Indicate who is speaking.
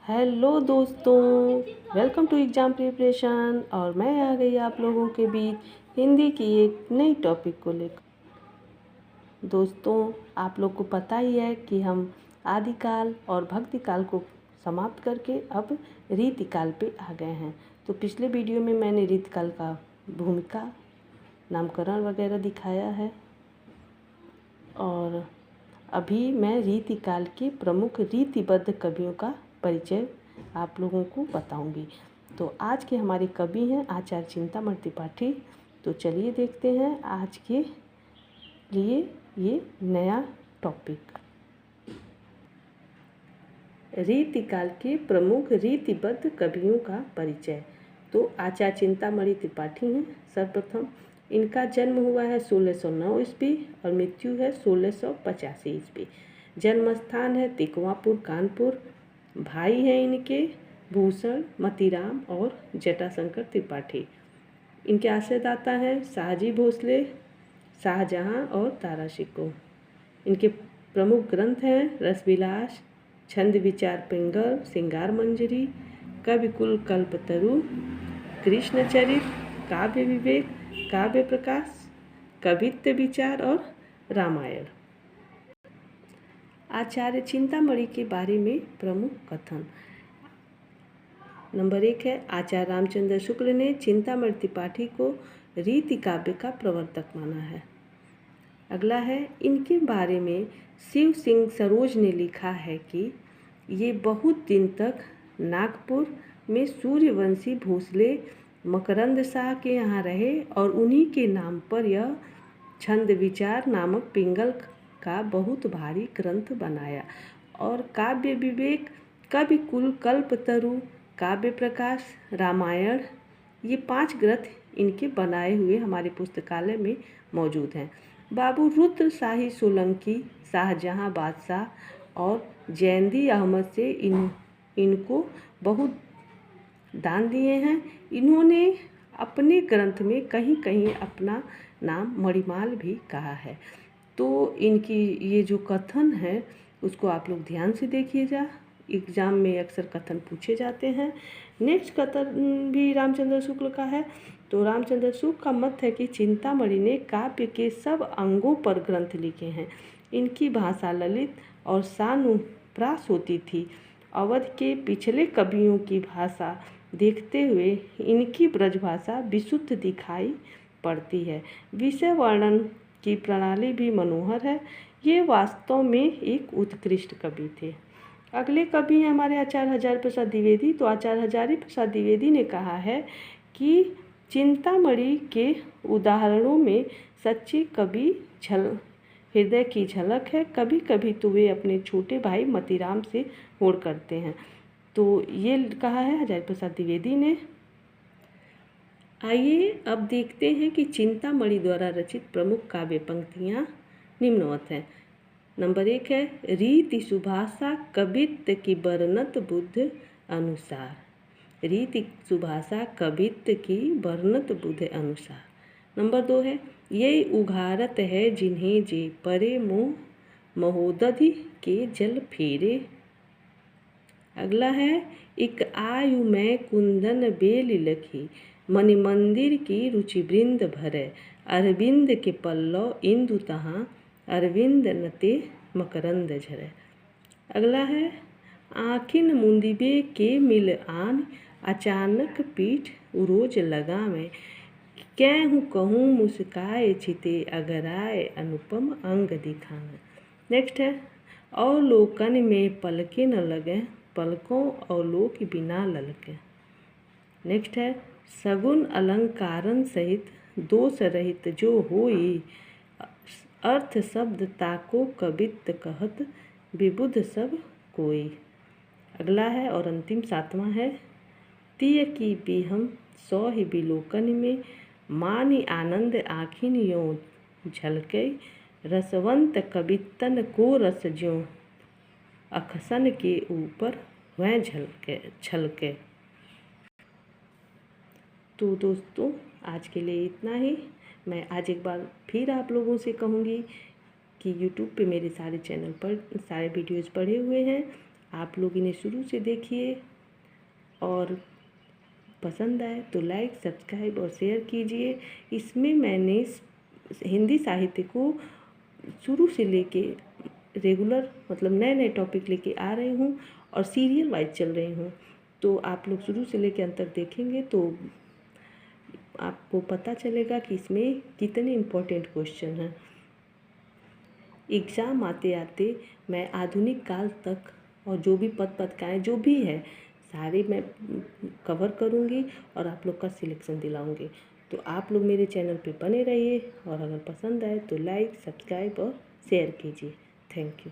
Speaker 1: Hello दोस्तों, welcome to exam preparation. और मैं आ गई आप लोगों के बीच हिंदी की एक नई टॉपिक को लेकर। दोस्तों, आप लोग को पता ही है कि हम आदिकाल और भक्तिकाल को समाप्त करके अब रीतिकाल पे आ गए हैं। तो पिछले वीडियो में मैंने रीतिकाल का भूमिका, नामकरण वगैरह दिखाया है और अभी मैं रीतिकाल के प्रमुख रीतिबद्ध कवियों का परिचय आप लोगों को बताऊंगी। तो आज के हमारे कवि हैं आचार्य चिंतामणि त्रिपाठी। तो चलिए देखते हैं आज के लिए ये नया टॉपिक। रीतिकाल के प्रमुख रीतिबद्ध कवियों का परिचय। तो आचार्य चिंतामणि त्रिपाठी हैं। सर्वप्रथम इनका जन्म हुआ है 1609 ईस्वी और मृत्यु है 1685 ईस्वी। जन्म स्थान है तिकवापुर कानपुर। भाई हैं इनके भूषण, मतीराम और जटाशंकर त्रिपाठी। इनके आश्रयदाता हैं शाहजी भोसले, शाहजहां और तारा शिकोह। इनके प्रमुख ग्रंथ हैं रसविलास, छंद विचार पिंगल, श्रृंगार मंजरी, कविकुल कल्पतरु, कृष्णचरित, काव्य विवेक, काव्य प्रकाश, कवित्व विचार और रामायण। आचार्य चिंतामणि के बारे में प्रमुख कथन। नंबर 1 है आचार्य रामचंद्र शुक्ल ने चिंतामणि त्रिपाठी को रीति काव्य का प्रवर्तक माना है। अगला है इनके बारे में शिव सिंह सरोज ने लिखा है कि ये बहुत दिन तक नागपुर में सूर्यवंशी भोसले मकरंद शाह के यहाँ रहे और उन्हीं के नाम पर यह छंद विचार नामक पिंगल का बहुत भारी ग्रंथ बनाया और काव्य विवेक, कविकुल कल्पतरु, काव्य प्रकाश, रामायण, ये 5 ग्रंथ इनके बनाए हुए हमारे पुस्तकालय में मौजूद हैं। बाबू रुद्र शाही सोलंकी, शाहजहां बादशाह और जैदी अहमद से इनको बहुत दान दिए हैं। इन्होंने अपने ग्रंथ में कहीं कहीं अपना नाम मणिमाल भी कहा है। तो इनकी ये जो कथन है उसको आप लोग ध्यान से देखिएगा, एग्ज़ाम में अक्सर कथन पूछे जाते हैं। नेक्स्ट कथन भी रामचंद्र शुक्ल का है। तो रामचंद्र शुक्ल का मत है कि चिंतामणि ने काव्य के सब अंगों पर ग्रंथ लिखे हैं। इनकी भाषा ललित और सानुप्रास होती थी। अवध के पिछले कवियों की भाषा देखते हुए इनकी ब्रजभाषा विशुद्ध दिखाई पड़ती है। विषय वर्णन की प्रणाली भी मनोहर है। ये वास्तव में एक उत्कृष्ट कवि थे। अगले कवि हैं हमारे आचार्य हजारी प्रसाद द्विवेदी। तो आचार्य हजारी प्रसाद द्विवेदी ने कहा है कि चिंतामणि के उदाहरणों में सच्चे कवि हृदय की झलक है। कभी कभी तो वे अपने छोटे भाई मतीराम से होड़ करते हैं। तो ये कहा है हजारी प्रसाद द्विवेदी ने। आइए अब देखते हैं कि चिंतामणि द्वारा रचित प्रमुख काव्य पंक्तियाँ निम्नवत हैं। नंबर 1 है रीति सुभाषा कवित्व की वर्णत बुद्ध अनुसार। रीति सुभाषा कवित्व की वर्णत बुद्ध अनुसार। नंबर 2 है ये उघारत है जिन्हें जे परे मोह महोदधि के जल फेरे। अगला है एक आयु में कुंदन बेल लखी मणि मंदिर की रुचि वृंद भरे। अरविंद के पल्लव इंदु तहाँ अरविंद नते मकरंद झरे। अगला है आखिन मुंदिबे के मिल आन अचानक पीठ उरोज लगा में। कहूँ कहूँ मुस्काए छिते अगराए अनुपम अंग दिखाना। नेक्स्ट है अवलोकन में पलके न लगे पलकों अवलोक बिना ललके। नेक्स्ट है सगुन अलंकारन सहित दोष रहित जो होई अर्थ शब्द ताको कवित्व कहत विबुध सब कोई। अगला है और अंतिम 7वां है तिय की बिहम सौ ही बिलोकन में मानी आनंद आखिन यों झलके। रसवंत कवितन को रस ज्यों अखसन के ऊपर वह छलके। तो दोस्तों आज के लिए इतना ही। मैं आज एक बार फिर आप लोगों से कहूँगी कि YouTube पे मेरे सारे चैनल पर सारे वीडियोज़ पड़े हुए हैं। आप लोग इन्हें शुरू से देखिए और पसंद आए तो लाइक, सब्सक्राइब और शेयर कीजिए। इसमें मैंने हिंदी साहित्य को शुरू से लेके रेगुलर मतलब नए नए टॉपिक लेके आ रही हूँ और सीरियल वाइज चल रही हूँ। तो आप लोग शुरू से लेके अंत तक देखेंगे तो आपको पता चलेगा कि इसमें कितने इम्पोर्टेंट क्वेश्चन हैं। एग्ज़ाम आते आते मैं आधुनिक काल तक और जो भी पद पत्रिकाएँ जो भी है सारे मैं कवर करूँगी और आप लोग का सिलेक्शन दिलाऊँगी। तो आप लोग मेरे चैनल पे बने रहिए और अगर पसंद आए तो लाइक, सब्सक्राइब और शेयर कीजिए। Thank you.